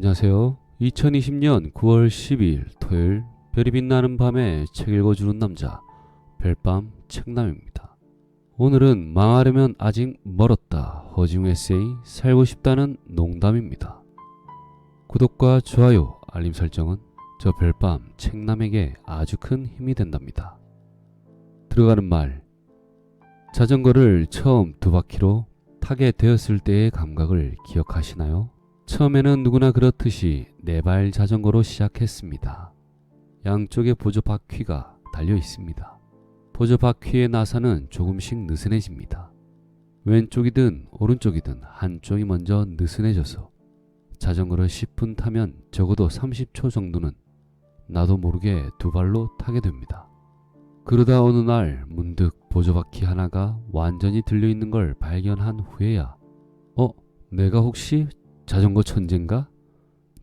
안녕하세요. 2020년 9월 12일 토요일 별이 빛나는 밤에 책 읽어주는 남자 별밤 책남입니다. 오늘은 망하려면 아직 멀었다. 허징 에세이 살고 싶다는 농담입니다. 구독과 좋아요, 알림 설정은 저 별밤 책남에게 아주 큰 힘이 된답니다. 들어가는 말. 자전거를 처음 두 바퀴로 타게 되었을 때의 감각을 기억하시나요? 처음에는 누구나 그렇듯이 네 발 자전거로 시작했습니다. 양쪽에 보조 바퀴가 달려 있습니다. 보조 바퀴의 나사는 조금씩 느슨해집니다. 왼쪽이든 오른쪽이든 한쪽이 먼저 느슨해져서 자전거를 10분 타면 적어도 30초 정도는 나도 모르게 두 발로 타게 됩니다. 그러다 어느 날 문득 보조 바퀴 하나가 완전히 들려있는 걸 발견한 후에야 내가 혹시 자전거 천재인가?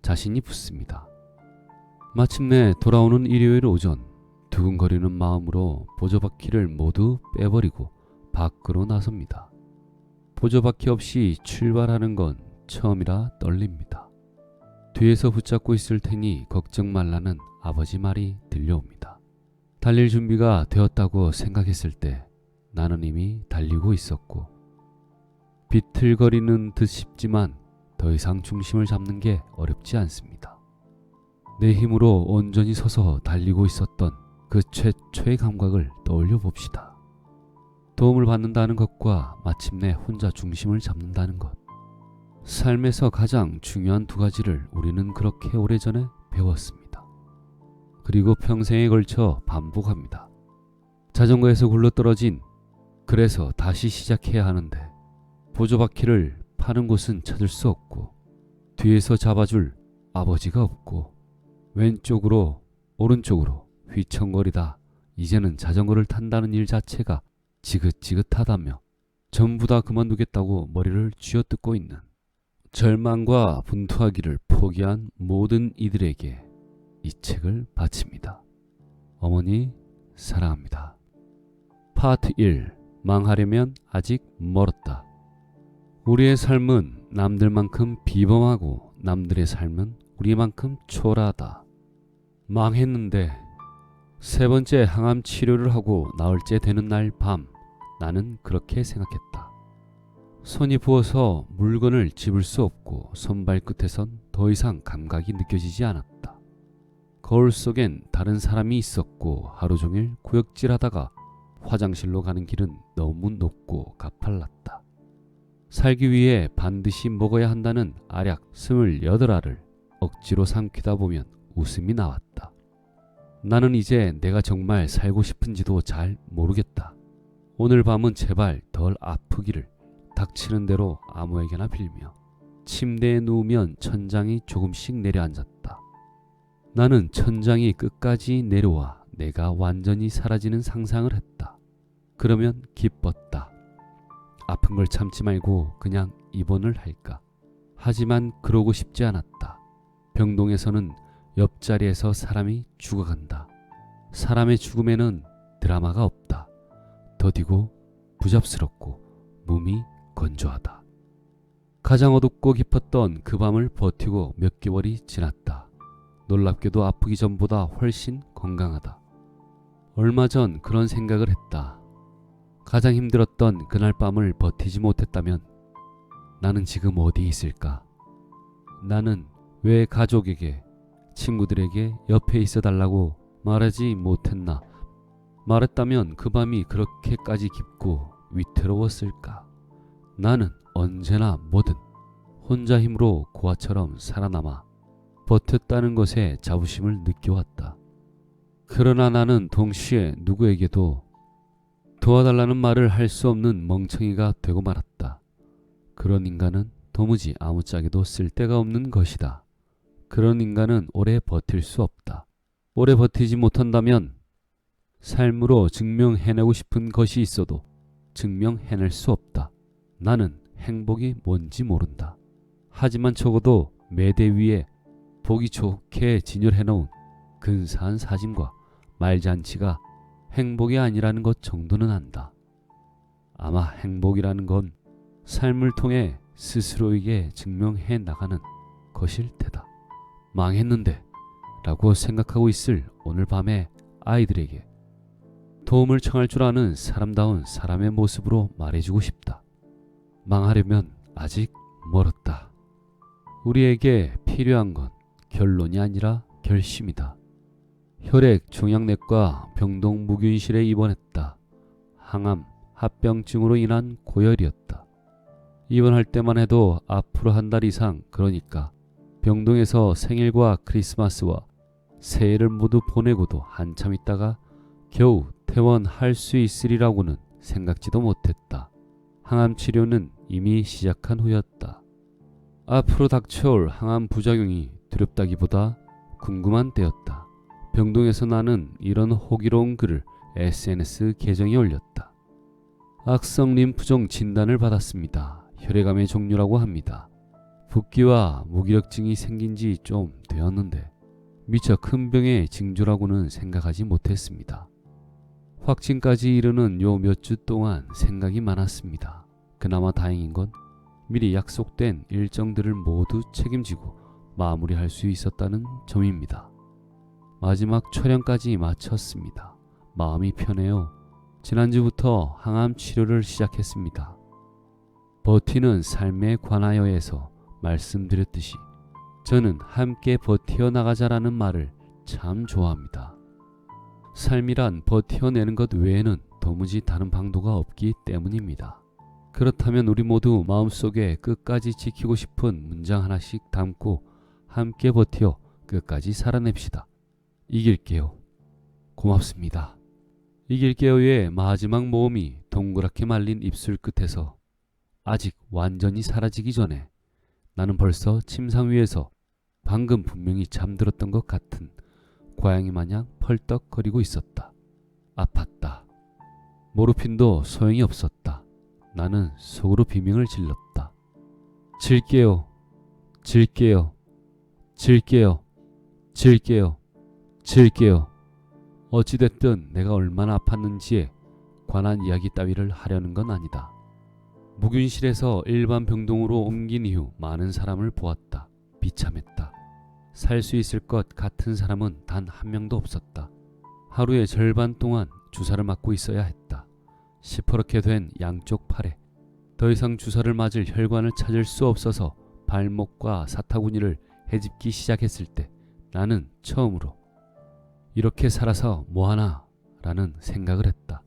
자신이 붙습니다. 마침내 돌아오는 일요일 오전 두근거리는 마음으로 보조바퀴를 모두 빼버리고 밖으로 나섭니다. 보조바퀴 없이 출발하는 건 처음이라 떨립니다. 뒤에서 붙잡고 있을 테니 걱정 말라는 아버지 말이 들려옵니다. 달릴 준비가 되었다고 생각했을 때 나는 이미 달리고 있었고 비틀거리는 듯 싶지만 더 이상 중심을 잡는 게 어렵지 않습니다. 내 힘으로 온전히 서서 달리고 있었던 그 최초의 감각을 떠올려 봅시다. 도움을 받는다는 것과 마침내 혼자 중심을 잡는다는 것. 삶에서 가장 중요한 두 가지를 우리는 그렇게 오래전에 배웠습니다. 그리고 평생에 걸쳐 반복합니다. 자전거에서 굴러떨어진 그래서 다시 시작해야 하는데 보조바퀴를 파는 곳은 찾을 수 없고 뒤에서 잡아줄 아버지가 없고 왼쪽으로 오른쪽으로 휘청거리다 이제는 자전거를 탄다는 일 자체가 지긋지긋하다며 전부 다 그만두겠다고 머리를 쥐어뜯고 있는 절망과 분투하기를 포기한 모든 이들에게 이 책을 바칩니다. 어머니 사랑합니다. 파트 1. 망하려면 아직 멀었다. 우리의 삶은 남들만큼 비범하고 남들의 삶은 우리만큼 초라하다. 망했는데 세 번째 항암 치료를 하고 나흘째 되는 날 밤 나는 그렇게 생각했다. 손이 부어서 물건을 집을 수 없고 손발끝에선 더 이상 감각이 느껴지지 않았다. 거울 속엔 다른 사람이 있었고 하루 종일 구역질하다가 화장실로 가는 길은 너무 높고 가팔랐다. 살기 위해 반드시 먹어야 한다는 알약 28알을 억지로 삼키다 보면 웃음이 나왔다. 나는 이제 내가 정말 살고 싶은지도 잘 모르겠다. 오늘 밤은 제발 덜 아프기를 닥치는 대로 아무에게나 빌며 침대에 누우면 천장이 조금씩 내려앉았다. 나는 천장이 끝까지 내려와 내가 완전히 사라지는 상상을 했다. 그러면 기뻤다. 아픈 걸 참지 말고 그냥 입원을 할까. 하지만 그러고 싶지 않았다. 병동에서는 옆자리에서 사람이 죽어간다. 사람의 죽음에는 드라마가 없다. 더디고 부잡스럽고 몸이 건조하다. 가장 어둡고 깊었던 그 밤을 버티고 몇 개월이 지났다. 놀랍게도 아프기 전보다 훨씬 건강하다. 얼마 전 그런 생각을 했다. 가장 힘들었던 그날 밤을 버티지 못했다면 나는 지금 어디 있을까? 나는 왜 가족에게, 친구들에게 옆에 있어 달라고 말하지 못했나? 말했다면 그 밤이 그렇게까지 깊고 위태로웠을까? 나는 언제나 뭐든 혼자 힘으로 고아처럼 살아남아 버텼다는 것에 자부심을 느껴왔다. 그러나 나는 동시에 누구에게도 도와달라는 말을 할 수 없는 멍청이가 되고 말았다. 그런 인간은 도무지 아무짝에도 쓸데가 없는 것이다. 그런 인간은 오래 버틸 수 없다. 오래 버티지 못한다면 삶으로 증명해내고 싶은 것이 있어도 증명해낼 수 없다. 나는 행복이 뭔지 모른다. 하지만 적어도 매대 위에 보기 좋게 진열해놓은 근사한 사진과 말잔치가 행복이 아니라는 것 정도는 안다. 아마 행복이라는 건 삶을 통해 스스로에게 증명해 나가는 것일 테다. 망했는데 라고 생각하고 있을 오늘 밤에 아이들에게 도움을 청할 줄 아는 사람다운 사람의 모습으로 말해주고 싶다. 망하려면 아직 멀었다. 우리에게 필요한 건 결론이 아니라 결심이다. 혈액 종양내과 병동 무균실에 입원했다. 항암, 합병증으로 인한 고열이었다. 입원할 때만 해도 앞으로 한 달 이상, 그러니까 병동에서 생일과 크리스마스와 새해를 모두 보내고도 한참 있다가 겨우 퇴원할 수 있으리라고는 생각지도 못했다. 항암 치료는 이미 시작한 후였다. 앞으로 닥쳐올 항암 부작용이 두렵다기보다 궁금한 때였다. 병동에서 나는 이런 호기로운 글을 SNS 계정에 올렸다. 악성 림프종 진단을 받았습니다. 혈액암의 종류라고 합니다. 붓기와 무기력증이 생긴 지 좀 되었는데 미처 큰 병의 징조라고는 생각하지 못했습니다. 확진까지 이르는 요 몇 주 동안 생각이 많았습니다. 그나마 다행인 건 미리 약속된 일정들을 모두 책임지고 마무리할 수 있었다는 점입니다. 마지막 촬영까지 마쳤습니다. 마음이 편해요. 지난주부터 항암 치료를 시작했습니다. 버티는 삶에 관하여에서 말씀드렸듯이 저는 함께 버텨나가자라는 말을 참 좋아합니다. 삶이란 버텨내는 것 외에는 도무지 다른 방도가 없기 때문입니다. 그렇다면 우리 모두 마음속에 끝까지 지키고 싶은 문장 하나씩 담고 함께 버텨 끝까지 살아냅시다. 이길게요. 고맙습니다. 이길게요의 마지막 모음이 동그랗게 말린 입술 끝에서 아직 완전히 사라지기 전에 나는 벌써 침상 위에서 방금 분명히 잠들었던 것 같은 고양이 마냥 펄떡거리고 있었다. 아팠다. 모르핀도 소용이 없었다. 나는 속으로 비명을 질렀다. 질게요. 질게요. 질게요. 질게요. 질게요. 어찌됐든 내가 얼마나 아팠는지에 관한 이야기 따위를 하려는 건 아니다. 무균실에서 일반 병동으로 옮긴 이후 많은 사람을 보았다. 비참했다. 살 수 있을 것 같은 사람은 단 한 명도 없었다. 하루의 절반 동안 주사를 맞고 있어야 했다. 시퍼렇게 된 양쪽 팔에 더 이상 주사를 맞을 혈관을 찾을 수 없어서 발목과 사타구니를 헤집기 시작했을 때 나는 처음으로 이렇게 살아서 뭐하나 라는 생각을 했다.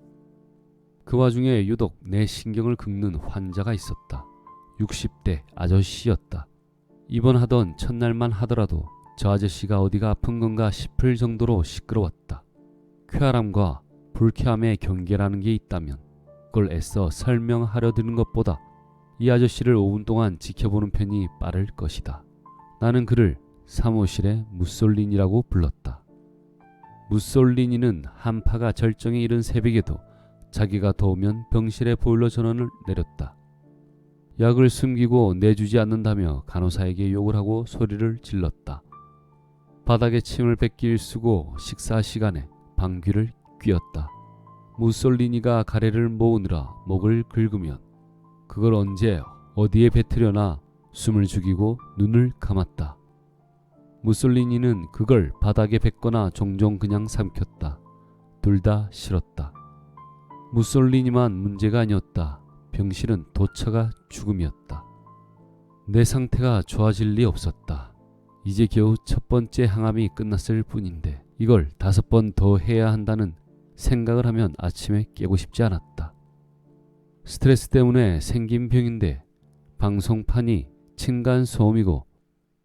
그 와중에 유독 내 신경을 긁는 환자가 있었다. 60대 아저씨였다. 입원하던 첫날만 하더라도 저 아저씨가 어디가 아픈 건가 싶을 정도로 시끄러웠다. 쾌활함과 불쾌함의 경계라는 게 있다면 그걸 애써 설명하려 드는 것보다 이 아저씨를 5분 동안 지켜보는 편이 빠를 것이다. 나는 그를 사무실의 무솔리니라고 불렀다. 무솔리니는 한파가 절정에 이른 새벽에도 자기가 더우면 병실에 보일러 전원을 내렸다. 약을 숨기고 내주지 않는다며 간호사에게 욕을 하고 소리를 질렀다. 바닥에 침을 뱉길 쓰고 식사 시간에 방귀를 뀌었다. 무솔리니가 가래를 모으느라 목을 긁으면 그걸 언제 어디에 뱉으려나 숨을 죽이고 눈을 감았다. 무솔리니는 그걸 바닥에 뱉거나 종종 그냥 삼켰다. 둘 다 싫었다. 무솔리니만 문제가 아니었다. 병실은 도처가 죽음이었다. 내 상태가 좋아질 리 없었다. 이제 겨우 첫 번째 항암이 끝났을 뿐인데 이걸 5번 더 해야 한다는 생각을 하면 아침에 깨고 싶지 않았다. 스트레스 때문에 생긴 병인데 방송판이 층간소음이고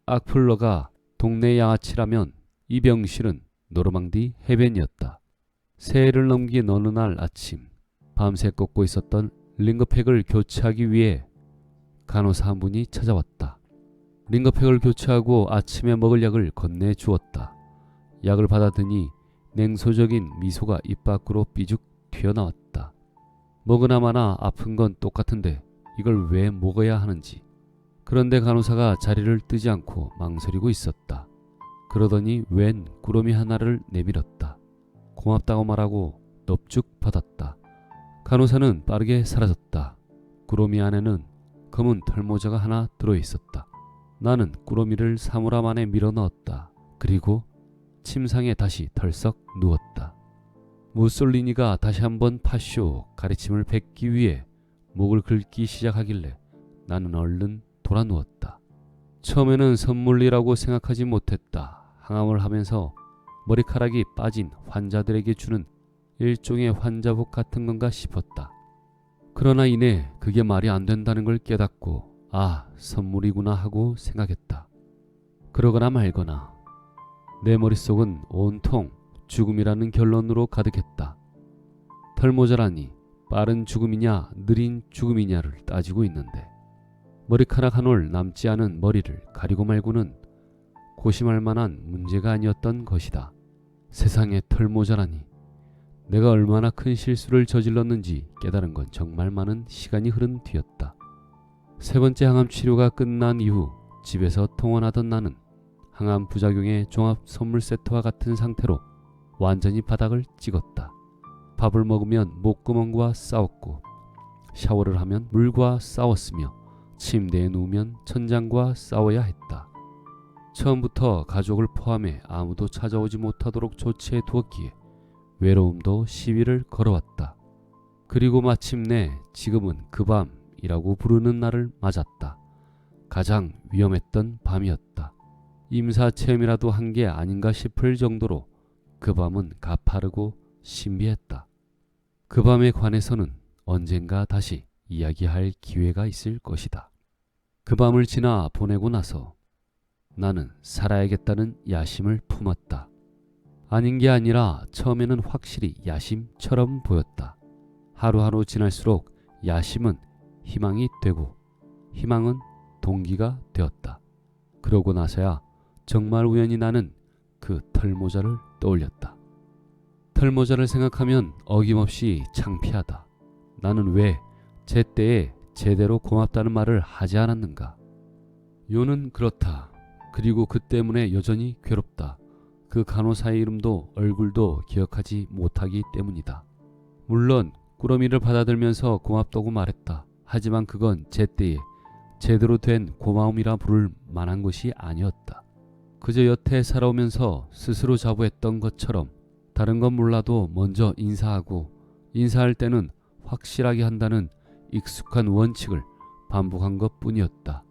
악플러가 동네 양아치라면 이 병실은 노르망디 해변이었다. 새해를 넘긴 어느 날 아침 밤새 꽂고 있었던 링거팩을 교체하기 위해 간호사 한 분이 찾아왔다. 링거팩을 교체하고 아침에 먹을 약을 건네주었다. 약을 받아드니 냉소적인 미소가 입 밖으로 삐죽 튀어나왔다. 먹으나 마나 아픈 건 똑같은데 이걸 왜 먹어야 하는지. 그런데 간호사가 자리를 뜨지 않고 망설이고 있었다. 그러더니 웬 꾸러미 하나를 내밀었다. 고맙다고 말하고 넙죽 받았다. 간호사는 빠르게 사라졌다. 꾸러미 안에는 검은 털모자가 하나 들어있었다. 나는 꾸러미를 사물함 안에 밀어 넣었다. 그리고 침상에 다시 털썩 누웠다. 무솔리니가 다시 한번 파쇼 가르침을 뱉기 위해 목을 긁기 시작하길래 나는 얼른 돌아 누웠다. 처음에는 선물이라고 생각하지 못했다. 항암을 하면서 머리카락이 빠진 환자들에게 주는 일종의 환자복 같은 건가 싶었다. 그러나 이내 그게 말이 안 된다는 걸 깨닫고 선물이구나 하고 생각했다. 그러거나 말거나 내 머릿속은 온통 죽음이라는 결론으로 가득했다. 털모자라니 빠른 죽음이냐 느린 죽음이냐를 따지고 있는데 머리카락 한 올 남지 않은 머리를 가리고 말고는 고심할 만한 문제가 아니었던 것이다. 세상에 털모자라니 내가 얼마나 큰 실수를 저질렀는지 깨달은 건 정말 많은 시간이 흐른 뒤였다. 세 번째 항암 치료가 끝난 이후 집에서 통원하던 나는 항암 부작용의 종합 선물 세트와 같은 상태로 완전히 바닥을 찍었다. 밥을 먹으면 목구멍과 싸웠고 샤워를 하면 물과 싸웠으며 침대에 누우면 천장과 싸워야 했다. 처음부터 가족을 포함해 아무도 찾아오지 못하도록 조치해 두었기에 외로움도 시비를 걸어왔다. 그리고 마침내 지금은 그 밤이라고 부르는 날을 맞았다. 가장 위험했던 밤이었다. 임사체험이라도 한 게 아닌가 싶을 정도로 그 밤은 가파르고 신비했다. 그 밤에 관해서는 언젠가 다시 이야기할 기회가 있을 것이다. 그 밤을 지나 보내고 나서 나는 살아야겠다는 야심을 품었다. 아닌 게 아니라 처음에는 확실히 야심처럼 보였다. 하루하루 지날수록 야심은 희망이 되고 희망은 동기가 되었다. 그러고 나서야 정말 우연히 나는 그 털모자를 떠올렸다. 털모자를 생각하면 어김없이 창피하다. 나는 왜 제때에 제대로 고맙다는 말을 하지 않았는가? 요는 그렇다. 그리고 그 때문에 여전히 괴롭다. 그 간호사의 이름도 얼굴도 기억하지 못하기 때문이다. 물론 꾸러미를 받아들면서 고맙다고 말했다. 하지만 그건 제때에 제대로 된 고마움이라 부를 만한 것이 아니었다. 그저 여태 살아오면서 스스로 자부했던 것처럼 다른 건 몰라도 먼저 인사하고 인사할 때는 확실하게 한다는 익숙한 원칙을 반복한 것뿐이었다.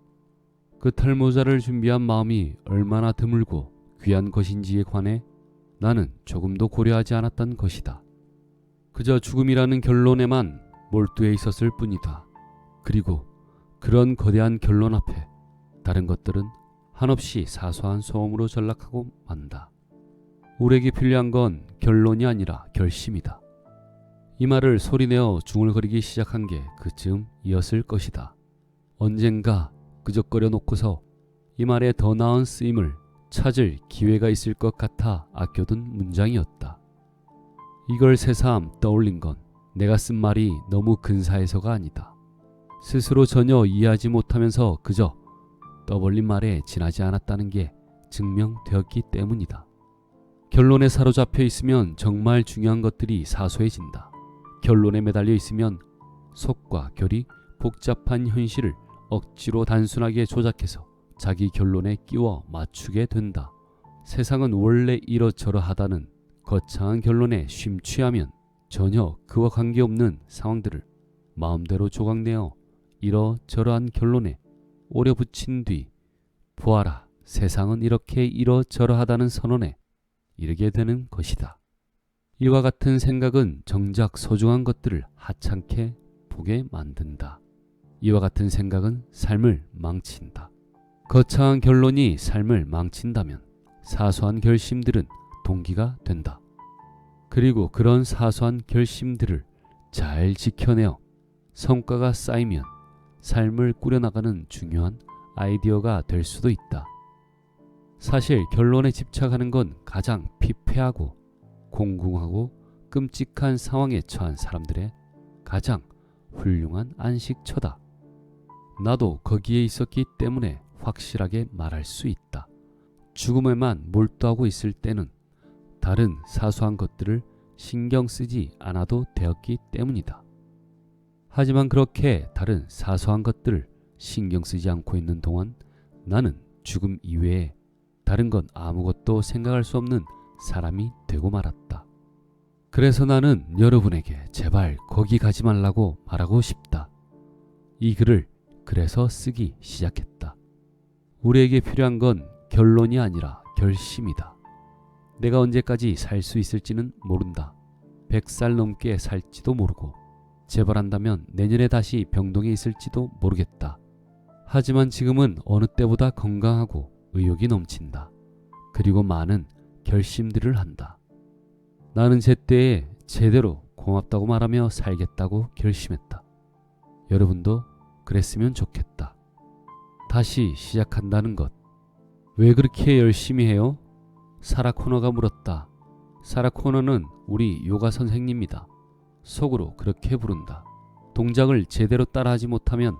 그 털모자를 준비한 마음이 얼마나 드물고 귀한 것인지에 관해 나는 조금도 고려하지 않았던 것이다. 그저 죽음이라는 결론에만 몰두해 있었을 뿐이다. 그리고 그런 거대한 결론 앞에 다른 것들은 한없이 사소한 소음으로 전락하고 만다. 우리에게 필요한 건 결론이 아니라 결심이다. 이 말을 소리내어 중얼거리기 시작한 게 그쯤이었을 것이다. 언젠가 끄적거려 놓고서 이 말에 더 나은 쓰임을 찾을 기회가 있을 것 같아 아껴둔 문장이었다. 이걸 새삼 떠올린 건 내가 쓴 말이 너무 근사해서가 아니다. 스스로 전혀 이해하지 못하면서 그저 떠벌린 말에 지나지 않았다는 게 증명되었기 때문이다. 결론에 사로잡혀 있으면 정말 중요한 것들이 사소해진다. 결론에 매달려 있으면 속과 결이 복잡한 현실을 억지로 단순하게 조작해서 자기 결론에 끼워 맞추게 된다. 세상은 원래 이러저러하다는 거창한 결론에 심취하면 전혀 그와 관계없는 상황들을 마음대로 조각내어 이러저러한 결론에 오려 붙인 뒤 보아라, 세상은 이렇게 이러저러하다는 선언에 이르게 되는 것이다. 이와 같은 생각은 정작 소중한 것들을 하찮게 보게 만든다. 이와 같은 생각은 삶을 망친다. 거창한 결론이 삶을 망친다면 사소한 결심들은 동기가 된다. 그리고 그런 사소한 결심들을 잘 지켜내어 성과가 쌓이면 삶을 꾸려나가는 중요한 아이디어가 될 수도 있다. 사실 결론에 집착하는 건 가장 피폐하고 공공하고 끔찍한 상황에 처한 사람들의 가장 훌륭한 안식처다. 나도 거기에 있었기 때문에 확실하게 말할 수 있다. 죽음에만 몰두하고 있을 때는 다른 사소한 것들을 신경 쓰지 않아도 되었기 때문이다. 하지만 그렇게 다른 사소한 것들을 신경 쓰지 않고 있는 동안 나는 죽음 이외에 다른 건 아무것도 생각할 수 없는 사람이 되고 말았다. 그래서 나는 여러분에게 제발 거기 가지 말라고 말하고 싶다. 이 글을 그래서 쓰기 시작했다. 우리에게 필요한 건 결론이 아니라 결심이다. 내가 언제까지 살 수 있을지는 모른다. 100살 넘게 살지도 모르고 재발한다면 내년에 다시 병동에 있을지도 모르겠다. 하지만 지금은 어느 때보다 건강하고 의욕이 넘친다. 그리고 많은 결심들을 한다. 나는 제때에 제대로 고맙다고 말하며 살겠다고 결심했다. 여러분도 그랬으면 좋겠다. 다시 시작한다는 것. 왜 그렇게 열심히 해요? 사라 코너가 물었다. 사라 코너는 우리 요가 선생님이다. 속으로 그렇게 부른다. 동작을 제대로 따라하지 못하면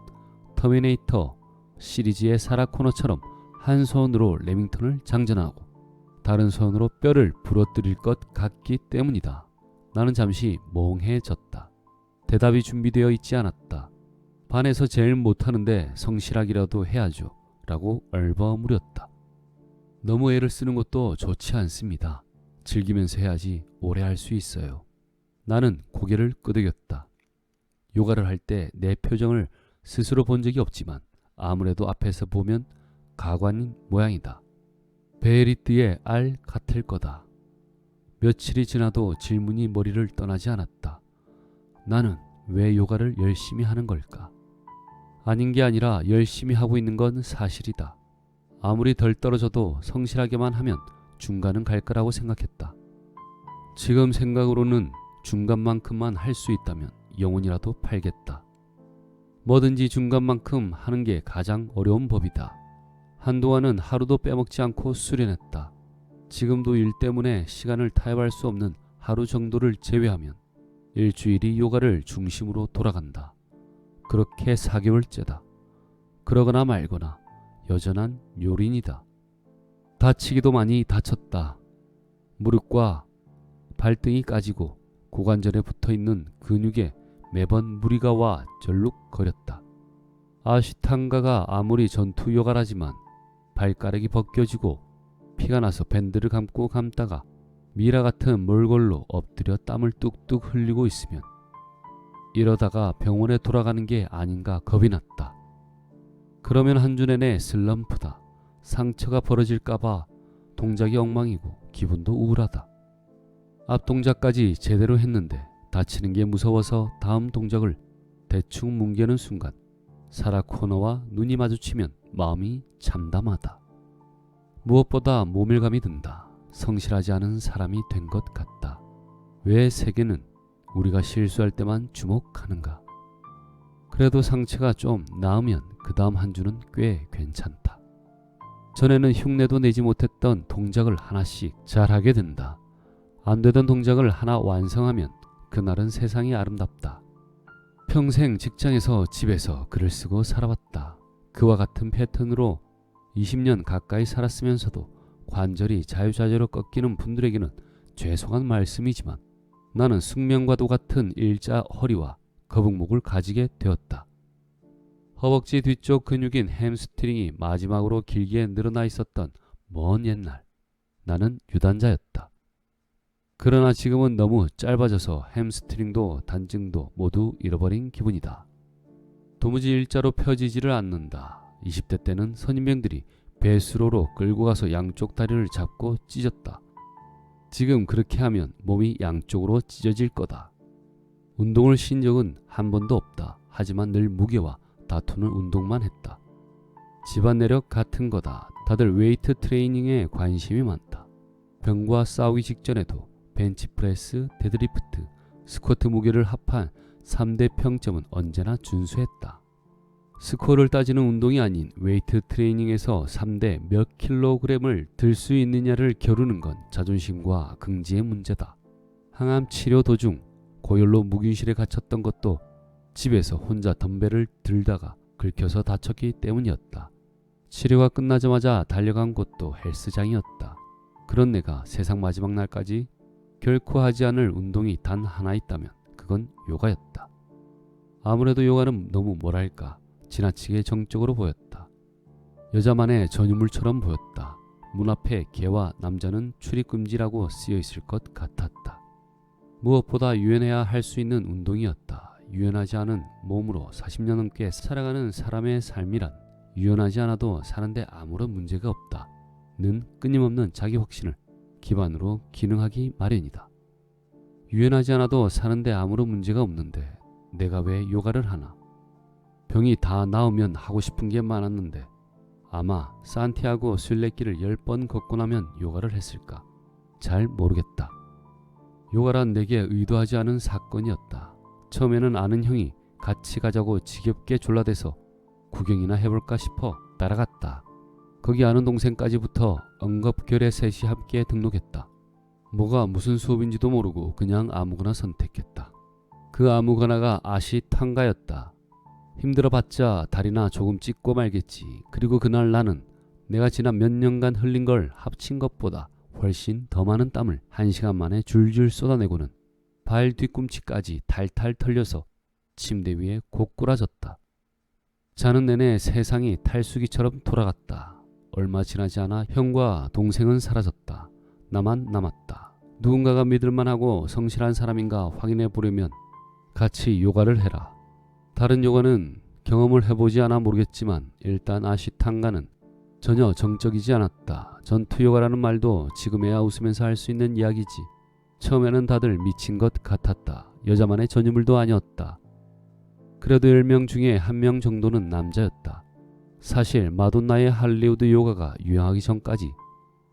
터미네이터 시리즈의 사라 코너처럼 한 손으로 레밍턴을 장전하고 다른 손으로 뼈를 부러뜨릴 것 같기 때문이다. 나는 잠시 멍해졌다. 대답이 준비되어 있지 않았다. 반에서 제일 못하는데 성실하기라도 해야죠 라고 얼버무렸다. 너무 애를 쓰는 것도 좋지 않습니다. 즐기면서 해야지 오래 할 수 있어요. 나는 고개를 끄덕였다. 요가를 할 때 내 표정을 스스로 본 적이 없지만 아무래도 앞에서 보면 가관인 모양이다. 베리트의 알 같을 거다. 며칠이 지나도 질문이 머리를 떠나지 않았다. 나는 왜 요가를 열심히 하는 걸까? 아닌 게 아니라 열심히 하고 있는 건 사실이다. 아무리 덜 떨어져도 성실하게만 하면 중간은 갈 거라고 생각했다. 지금 생각으로는 중간만큼만 할 수 있다면 영혼이라도 팔겠다. 뭐든지 중간만큼 하는 게 가장 어려운 법이다. 한동안은 하루도 빼먹지 않고 수련했다. 지금도 일 때문에 시간을 타협할 수 없는 하루 정도를 제외하면 일주일이 요가를 중심으로 돌아간다. 그렇게 4개월째다. 그러거나 말거나 여전한 요린이다. 다치기도 많이 다쳤다. 무릎과 발등이 까지고 고관절에 붙어있는 근육에 매번 무리가 와 절룩거렸다. 아시탄가가 아무리 전투 요가라지만 발가락이 벗겨지고 피가 나서 밴드를 감고 감다가 미라 같은 몰골로 엎드려 땀을 뚝뚝 흘리고 있으면 이러다가 병원에 돌아가는 게 아닌가 겁이 났다. 그러면 한 주 내내 슬럼프다. 상처가 벌어질까봐 동작이 엉망이고 기분도 우울하다. 앞 동작까지 제대로 했는데 다치는 게 무서워서 다음 동작을 대충 뭉개는 순간 사라 코너와 눈이 마주치면 마음이 참담하다. 무엇보다 모멸감이 든다. 성실하지 않은 사람이 된 것 같다. 왜 세계는 우리가 실수할 때만 주목하는가? 그래도 상처가 좀 나으면 그 다음 한 주는 꽤 괜찮다. 전에는 흉내도 내지 못했던 동작을 하나씩 잘하게 된다. 안 되던 동작을 하나 완성하면 그날은 세상이 아름답다. 평생 직장에서 집에서 글을 쓰고 살아왔다. 그와 같은 패턴으로 20년 가까이 살았으면서도 관절이 자유자재로 꺾이는 분들에게는 죄송한 말씀이지만 나는 숙명과도 같은 일자 허리와 거북목을 가지게 되었다. 허벅지 뒤쪽 근육인 햄스트링이 마지막으로 길게 늘어나 있었던 먼 옛날, 나는 유단자였다. 그러나 지금은 너무 짧아져서 햄스트링도 단증도 모두 잃어버린 기분이다. 도무지 일자로 펴지지를 않는다. 20대 때는 선임병들이 배수로로 끌고 가서 양쪽 다리를 잡고 찢었다. 지금 그렇게 하면 몸이 양쪽으로 찢어질 거다. 운동을 쉰 적은 한 번도 없다. 하지만 늘 무게와 다투는 운동만 했다. 집안 내력 같은 거다. 다들 웨이트 트레이닝에 관심이 많다. 병과 싸우기 직전에도 벤치프레스, 데드리프트, 스쿼트 무게를 합한 3대 평점은 언제나 준수했다. 스코어를 따지는 운동이 아닌 웨이트 트레이닝에서 3대 몇 킬로그램을 들 수 있느냐를 겨루는 건 자존심과 긍지의 문제다. 항암 치료 도중 고열로 묵유실에 갇혔던 것도 집에서 혼자 덤벨을 들다가 긁혀서 다쳤기 때문이었다. 치료가 끝나자마자 달려간 곳도 헬스장이었다. 그런 내가 세상 마지막 날까지 결코 하지 않을 운동이 단 하나 있다면 그건 요가였다. 아무래도 요가는 너무 뭐랄까 지나치게 정적으로 보였다. 여자만의 전유물처럼 보였다. 문 앞에 개와 남자는 출입금지라고 쓰여 있을 것 같았다. 무엇보다 유연해야 할 수 있는 운동이었다. 유연하지 않은 몸으로 40년 넘게 살아가는 사람의 삶이란 유연하지 않아도 사는데 아무런 문제가 없다 는 끊임없는 자기 확신을 기반으로 기능하기 마련이다. 유연하지 않아도 사는데 아무런 문제가 없는데 내가 왜 요가를 하나? 병이 다 나으면 하고 싶은 게 많았는데 아마 산티아고 순례길을 10번 걷고 나면 요가를 했을까? 잘 모르겠다. 요가란 내게 의도하지 않은 사건이었다. 처음에는 아는 형이 같이 가자고 지겹게 졸라대서 구경이나 해볼까 싶어 따라갔다. 거기 아는 동생까지 붙어 엉겁결에 셋이 함께 등록했다. 뭐가 무슨 수업인지도 모르고 그냥 아무거나 선택했다. 그 아무거나가 아시탄가였다. 힘들어봤자 다리나 조금 찢고 말겠지. 그리고 그날 나는 내가 지난 몇 년간 흘린 걸 합친 것보다 훨씬 더 많은 땀을 1시간 만에 줄줄 쏟아내고는 발 뒤꿈치까지 탈탈 털려서 침대 위에 고꾸라졌다. 자는 내내 세상이 탈수기처럼 돌아갔다. 얼마 지나지 않아 형과 동생은 사라졌다. 나만 남았다. 누군가가 믿을만하고 성실한 사람인가 확인해 보려면 같이 요가를 해라. 다른 요가는 경험을 해보지 않아 모르겠지만 일단 아시탄가는 전혀 정적이지 않았다. 전투 요가라는 말도 지금에야 웃으면서 할 수 있는 이야기지. 처음에는 다들 미친 것 같았다. 여자만의 전유물도 아니었다. 그래도 10명 중에 1명 정도는 남자였다. 사실 마돈나의 할리우드 요가가 유행하기 전까지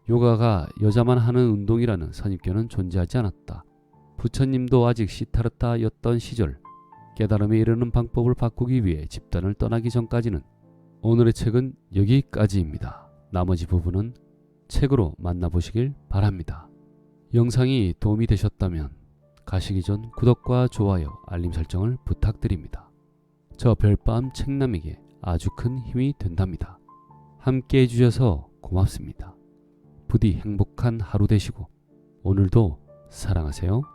요가가 여자만 하는 운동이라는 선입견은 존재하지 않았다. 부처님도 아직 시타르타였던 시절 깨달음에 이르는 방법을 바꾸기 위해 집단을 떠나기 전까지는. 오늘의 책은 여기까지입니다. 나머지 부분은 책으로 만나보시길 바랍니다. 영상이 도움이 되셨다면 가시기 전 구독과 좋아요, 알림 설정을 부탁드립니다. 저 별밤 책남에게 아주 큰 힘이 된답니다. 함께 해주셔서 고맙습니다. 부디 행복한 하루 되시고 오늘도 사랑하세요.